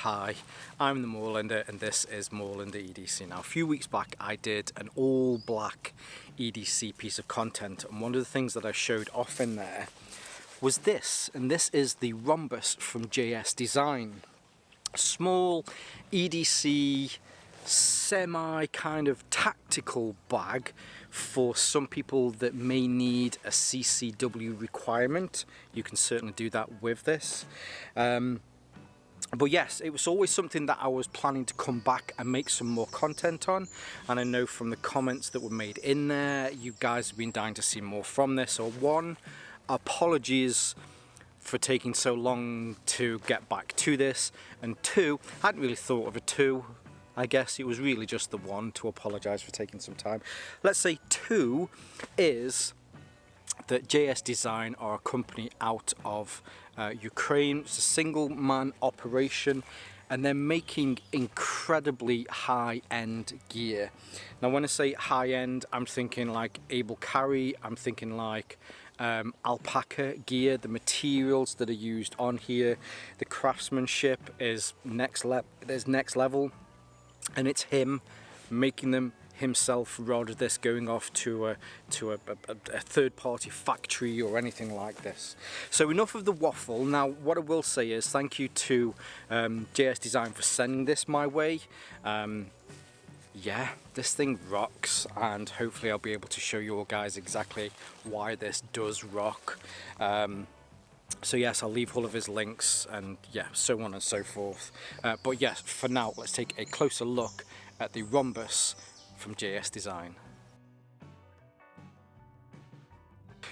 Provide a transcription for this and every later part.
Hi, I'm the Moorlander and this is Moorlander EDC. Now a few weeks back I did an all black EDC piece of content, and one of the things that I showed off in there was this, and this is the Rhombus from JS Design. Small EDC semi kind of tactical bag for some people that may need a CCW requirement. You can certainly do that with this. But yes, it was always something that I was planning to come back and make some more content on, and I know from the comments that were made in there, you guys have been dying to see more from this. So one, apologies for taking so long to get back to this, and two, I hadn't really thought of a two. I guess it was really just the one to apologise for taking some time. Let's say two is that JS Design are a company out of Ukraine. It's a single man operation and they're making incredibly high-end gear. Now when I say high-end, I'm thinking like able carry, I'm thinking like alpaca gear. The materials that are used on here, the craftsmanship is next level, and it's him making them himself rather than this going off to a third-party factory or anything like this. So enough of the waffle. Now what I will say is thank you to JS Design for sending this my way. Yeah, this thing rocks, and hopefully I'll be able to show you all guys exactly why this does rock. So yes, I'll leave all of his links and yeah, so on and so forth. But yes, for now, let's take a closer look at the Rhombus from JS Design.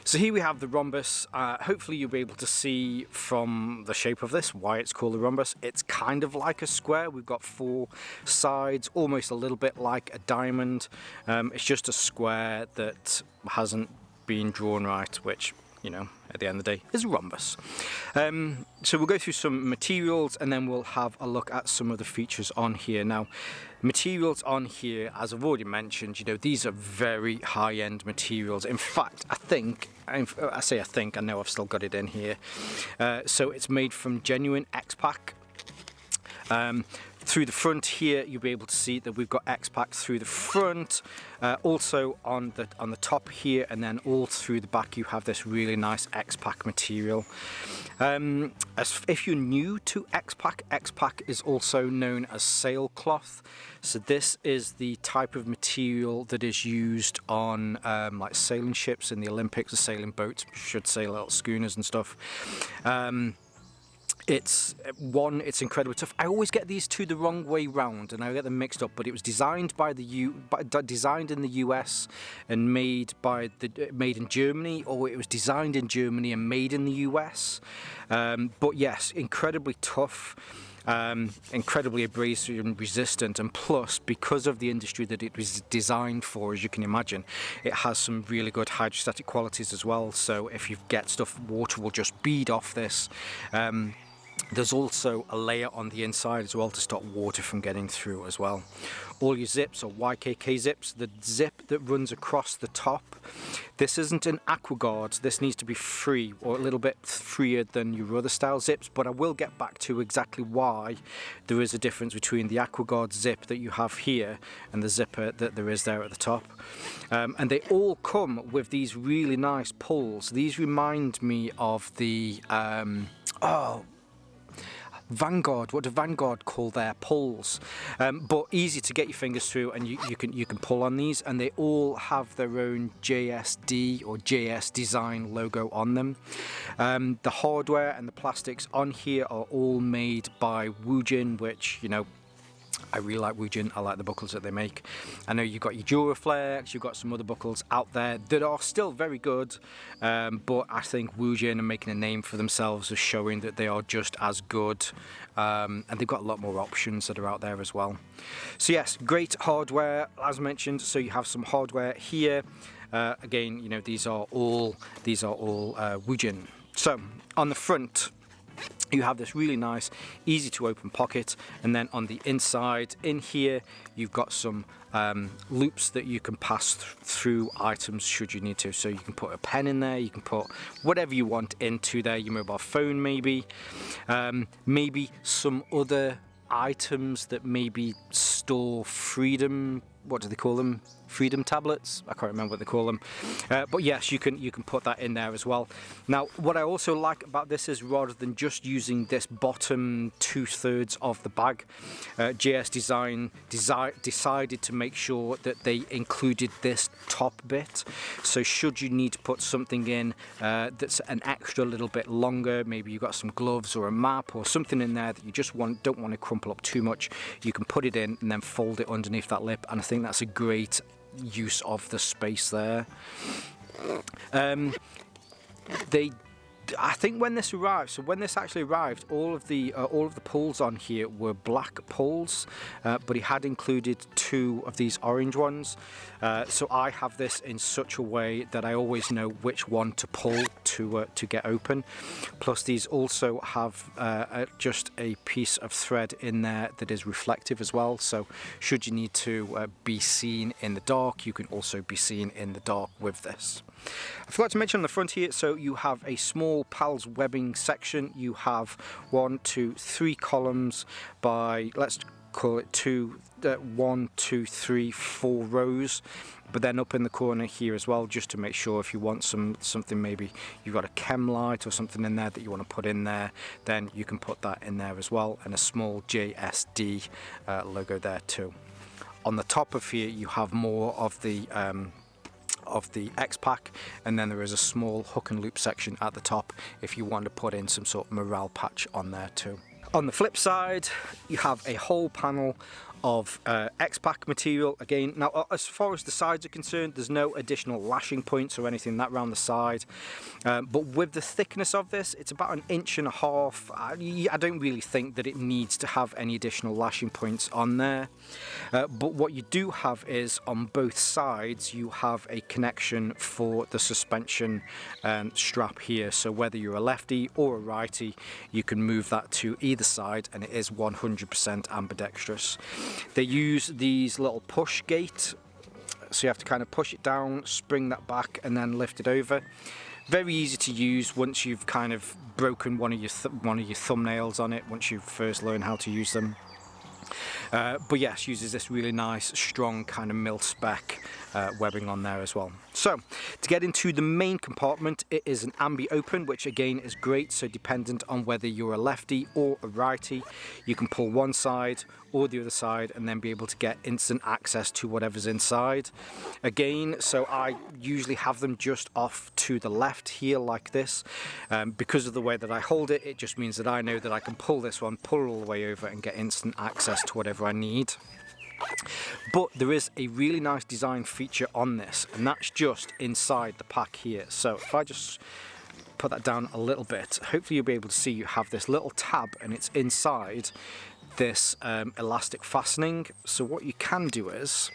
So here we have the Rhombus. Hopefully you'll be able to see from the shape of this why it's called the Rhombus. It's kind of like a square. We've got four sides, almost a little bit like a diamond. It's just a square that hasn't been drawn right, which, you know, at the end of the day is a rhombus. So we'll go through some materials and then we'll have a look at some of the features on here. Now, materials on here, as I've already mentioned, you know, these are very high-end materials. In fact, I know I've still got it in here. So it's made from genuine X-Pack. Through the front here, you'll be able to see that we've got X-Pack through the front, also on the top here, and then all through the back you have this really nice X-Pack material. If you're new to X-Pack, X-Pack is also known as sailcloth. So this is the type of material that is used on like sailing ships in the Olympics, or sailing boats, should say, little schooners and stuff. It's incredibly tough. I always get these two the wrong way round and I get them mixed up, but it was designed designed in the US and made in Germany, or it was designed in Germany and made in the US. But yes, incredibly tough, incredibly abrasive and resistant, and plus, because of the industry that it was designed for, as you can imagine, it has some really good hydrostatic qualities as well. So if you get stuff, water will just bead off this. There's also a layer on the inside as well to stop water from getting through as well. All your zips are YKK zips. The zip that runs across the top, this isn't an AquaGuard. This needs to be free, or a little bit freer than your other style zips, but I will get back to exactly why there is a difference between the AquaGuard zip that you have here and the zipper that there is there at the top. And they all come with these really nice pulls. These remind me of the Vanguard. What do Vanguard call their pulls? But easy to get your fingers through, and you can pull on these, and they all have their own JSD or JS Design logo on them. The hardware and the plastics on here are all made by Woojin, which, you know, I really like Woojin. I like the buckles that they make. I know you've got your Duraflex, you've got some other buckles out there that are still very good, but I think Woojin are making a name for themselves of showing that they are just as good, and they've got a lot more options that are out there as well. So yes, great hardware, as mentioned. So you have some hardware here. Again, you know, these are all Woojin. So on the front, you have this really nice, easy to open pocket, and then on the inside, in here, you've got some loops that you can pass through items should you need to. So you can put a pen in there, you can put whatever you want into there, your mobile phone maybe, maybe some other items that maybe store freedom, what do they call them? Freedom tablets? I can't remember what they call them. But yes, you can put that in there as well. Now, what I also like about this is rather than just using this bottom 2/3 of the bag, JS Design decided to make sure that they included this top bit. So should you need to put something in that's an extra little bit longer, maybe you've got some gloves or a map or something in there that you just don't want to crumple up too much, you can put it in and then fold it underneath that lip, and I think that's a great use of the space there. I think when this arrived, so when this actually arrived, all of the pulls on here were black pulls, but he had included 2 of these orange ones. So I have this in such a way that I always know which one to pull to get open. Plus, these also have just a piece of thread in there that is reflective as well. So should you need to be seen in the dark, you can also be seen in the dark with this. I forgot to mention on the front here, so you have a small PALS webbing section. You have 1, 2, 3 columns by, let's call it 1, 2, 3, 4 rows. But then up in the corner here as well, just to make sure if you want something, maybe you've got a chem light or something in there that you want to put in there, then you can put that in there as well, and a small JSD logo there too. On the top of here, you have more of the X-Pack, and then there is a small hook and loop section at the top if you want to put in some sort of morale patch on there too. On the flip side, you have a whole panel of X-Pack material again. Now, as far as the sides are concerned, there's no additional lashing points or anything that round the side, but with the thickness of this, it's about 1.5 inches. I don't really think that it needs to have any additional lashing points on there, but what you do have is on both sides you have a connection for the suspension strap here, so whether you're a lefty or a righty, you can move that to either side, and it is 100% ambidextrous. They use these little push gate, so you have to kind of push it down, spring that back, and then lift it over. Very easy to use once you've kind of broken one of your thumbnails on it, once you first learn how to use them. But yes, uses this really nice strong kind of mil-spec webbing on there as well. So to get into the main compartment, it is an ambi open, which again is great. So dependent on whether you're a lefty or a righty, you can pull one side or the other side and then be able to get instant access to whatever's inside. Again, so I usually have them just off to the left here like this. Because of the way that I hold it, it just means that I know that I can pull this one, pull it all the way over and get instant access to whatever I need. But there is a really nice design feature on this, and that's just inside the pack here. So if I just put that down a little bit, hopefully you'll be able to see you have this little tab and it's inside this elastic fastening. So what you can do is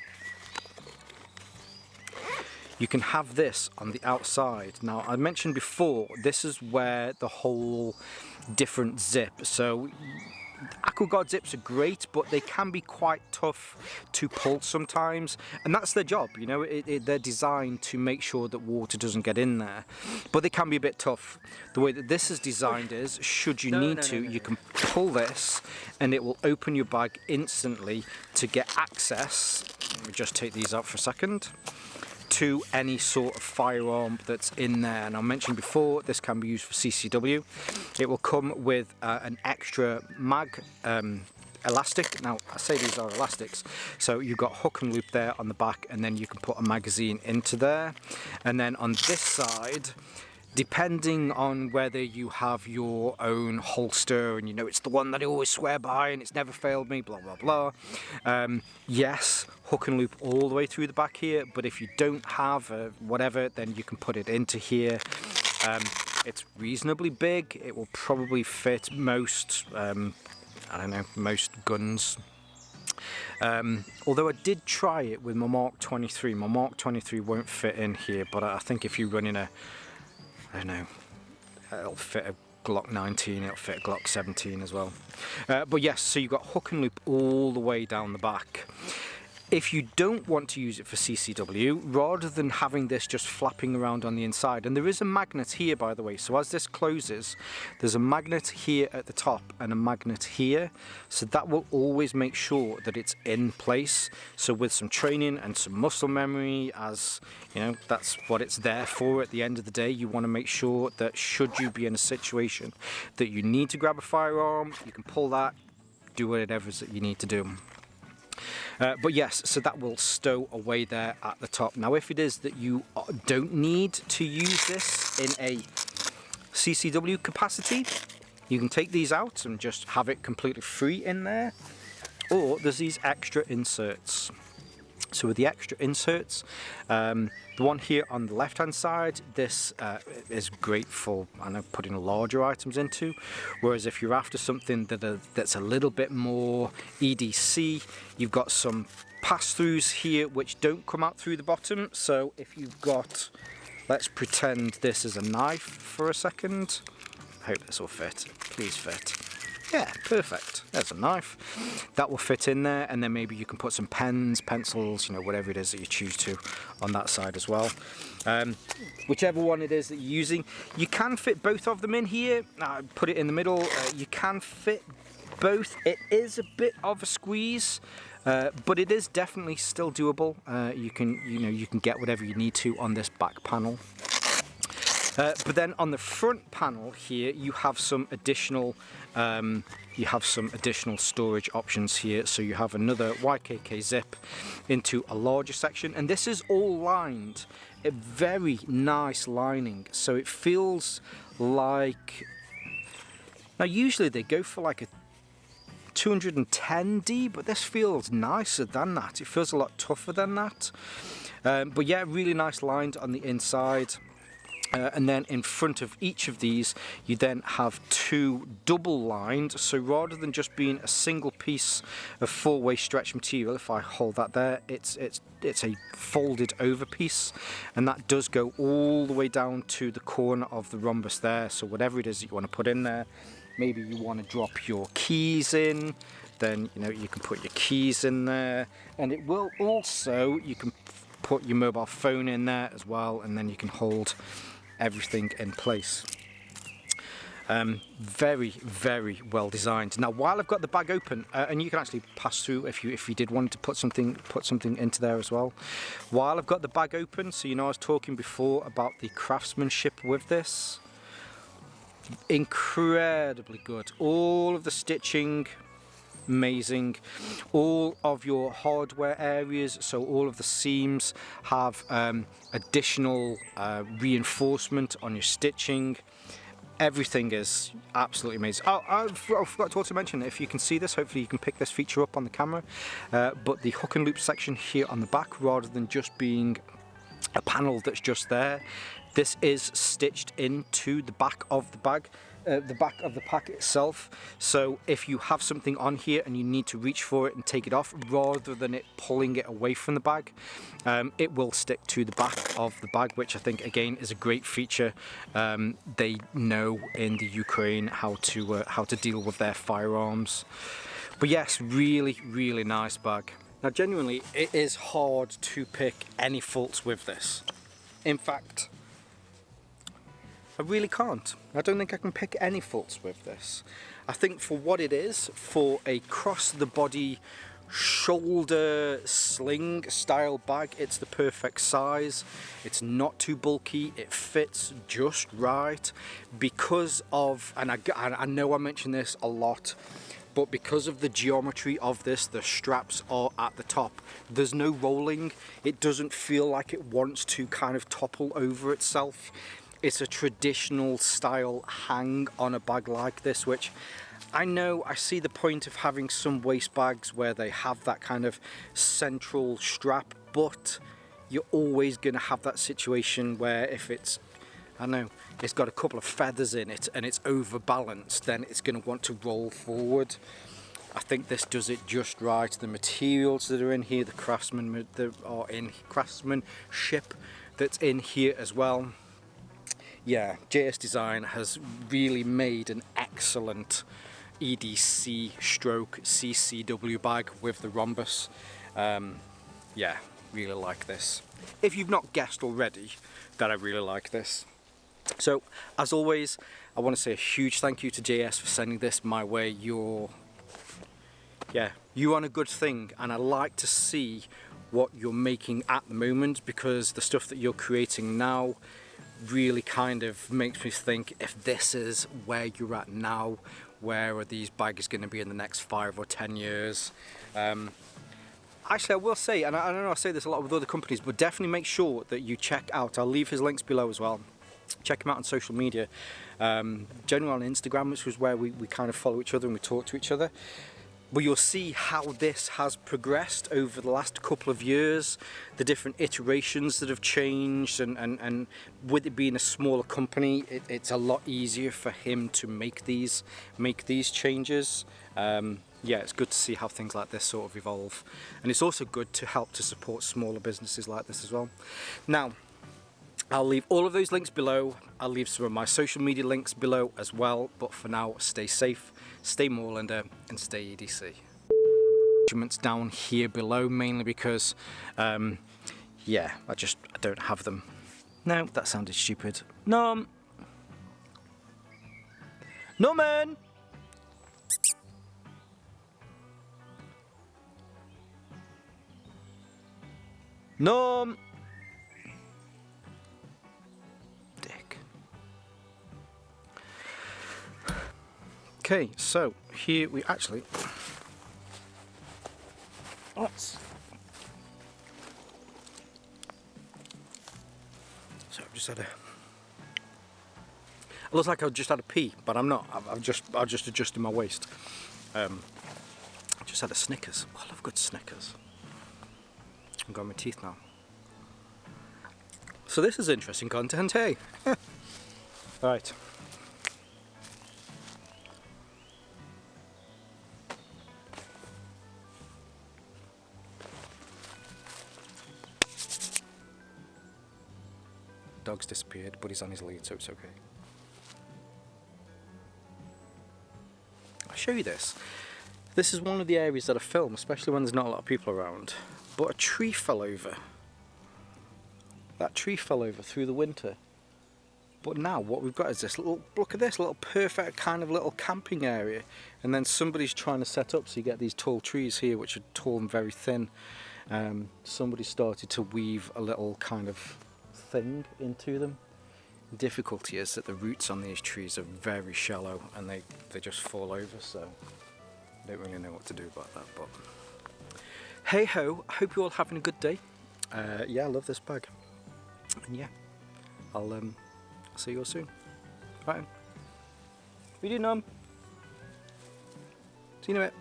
you can have this on the outside. Now, I mentioned before, this is where the whole different zip, so Aqua GodZips are great, but they can be quite tough to pull sometimes, and that's their job, you know. They're designed to make sure that water doesn't get in there, but they can be a bit tough. The way that this is designed is, should you need to, you can pull this and it will open your bag instantly to get access. Let me just take these out for a second. To any sort of firearm that's in there. And I mentioned before, this can be used for CCW. It will come with an extra mag elastic. Now, I say these are elastics, so you've got hook and loop there on the back, and then you can put a magazine into there. And then on this side, depending on whether you have your own holster and you know it's the one that I always swear by and it's never failed me, blah blah blah, yes, hook and loop all the way through the back here. But if you don't have whatever, then you can put it into here. It's reasonably big. It will probably fit most I don't know, most guns. Although I did try it with my Mark 23. My Mark 23 won't fit in here, but I think if you run in a, I don't know, it'll fit a Glock 19, it'll fit a Glock 17 as well. But yes, so you've got hook and loop all the way down the back. If you don't want to use it for CCW, rather than having this just flapping around on the inside, and there is a magnet here by the way, so as this closes, there's a magnet here at the top and a magnet here, so that will always make sure that it's in place. So with some training and some muscle memory, as you know, that's what it's there for at the end of the day. You want to make sure that should you be in a situation that you need to grab a firearm, you can pull that, do whatever it is that you need to do. But yes, so that will stow away there at the top. Now if it is that you don't need to use this in a CCW capacity, you can take these out and just have it completely free in there, or there's these extra inserts. So with the extra inserts, the one here on the left hand side, this is great for, I know, putting larger items into, whereas if you're after something that's a little bit more EDC, you've got some pass-throughs here which don't come out through the bottom. So if you've got, let's pretend this is a knife for a second. I hope this will fit, please fit. Yeah, perfect. There's a knife. That will fit in there, and then maybe you can put some pens, pencils, you know, whatever it is that you choose to on that side as well. Whichever one it is that you're using. You can fit both of them in here. Put it in the middle. You can fit both. It is a bit of a squeeze, but it is definitely still doable. You can get whatever you need to on this back panel. But then on the front panel here, you have some additional storage options here. So you have another YKK zip into a larger section, and this is all lined, a very nice lining. So it feels like, now usually they go for like a 210D, but this feels nicer than that. It feels a lot tougher than that. But yeah, really nice lined on the inside. And then in front of each of these, you then have two double lined. So rather than just being a single piece of four-way stretch material, if I hold that there, it's a folded over piece, and that does go all the way down to the corner of the rhombus there. So whatever it is that you want to put in there, maybe you want to drop your keys in, then you can put your keys in there, and it will also, you can put your mobile phone in there as well, and then you can hold everything in place. Very, very well designed. Now while I've got the bag open, and you can actually pass through if you did want to put something into there as well. While I've got the bag open, so I was talking before about the craftsmanship with this. Incredibly good. All of the stitching, amazing. All of your hardware areas, so all of the seams have additional reinforcement on your stitching. Everything is absolutely amazing. Oh, I forgot to also mention, if you can see this, hopefully you can pick this feature up on the camera, but the hook and loop section here on the back, rather than just being a panel that's just there, this is stitched into the back of the bag. The back of the pack itself, so if you have something on here and you need to reach for it and take it off, rather than it pulling it away from the bag, it will stick to the back of the bag, which I think again is a great feature. They know in the Ukraine how to deal with their firearms. But yes, really, really nice bag. Now genuinely, it is hard to pick any faults with this. In fact, I really can't. I don't think I can pick any faults with this. I think for what it is, for a cross the body shoulder sling style bag, it's the perfect size. It's not too bulky, it fits just right because of, and I know I mention this a lot, but because of the geometry of this, the straps are at the top. There's no rolling. It doesn't feel like it wants to kind of topple over itself. It's a traditional style hang on a bag like this, which I know I see the point of having some waist bags where they have that kind of central strap, but you're always going to have that situation where if it's, I don't know, it's got a couple of feathers in it and it's overbalanced, then it's going to want to roll forward. I think this does it just right. The materials that are in here, the craftsmanship that's in here as well. Yeah, JS Design has really made an excellent EDC stroke CCW bag with the rhombus. yeah, really like this. If you've not guessed already that I really like this. So, as always, I want to say a huge thank you to JS for sending this my way. You're on a good thing, and I like to see what you're making at the moment, because the stuff that you're creating now really kind of makes me think, if this is where you're at now, where are these bags going to be in the next 5 or 10 years? Actually, I will say, and I know I say this a lot with other companies, but definitely make sure that you check out, I'll leave his links below as well, check him out on social media, generally on Instagram, which was where we kind of follow each other and we talk to each other. But you'll see how this has progressed over the last couple of years, the different iterations that have changed, and with it being a smaller company, it's a lot easier for him to make these changes. Yeah, it's good to see how things like this sort of evolve, and it's also good to help to support smaller businesses like this as well. Now, I'll leave all of those links below. I'll leave some of my social media links below as well, but for now, stay safe, stay Moorlander, and stay EDC. Measurements down here below, mainly because, yeah, I don't have them. No, that sounded stupid. No, man! No! Dick. Okay, so here we actually... So I've just had a... It looks like I've just had a pee, but I'm not. I'm just adjusting my waist. I just had a Snickers. Oh, I love good Snickers. I've got my teeth now. So this is interesting content, hey? Right. Dog's disappeared, but he's on his lead, so it's okay. I'll show you this. This is one of the areas that I film, especially when there's not a lot of people around. But a tree fell over. That tree fell over through the winter. But now what we've got is this little, look at this, little perfect kind of little camping area. And then somebody's trying to set up, so you get these tall trees here, which are tall and very thin. Somebody started to weave a little kind of thing into them. The difficulty is that the roots on these trees are very shallow and they just fall over, so I don't really know what to do about that, but hey ho, I hope you're all having a good day. Yeah, I love this bag, and yeah, I'll see you all soon. Right, what are you doing, Mum? See you in a bit.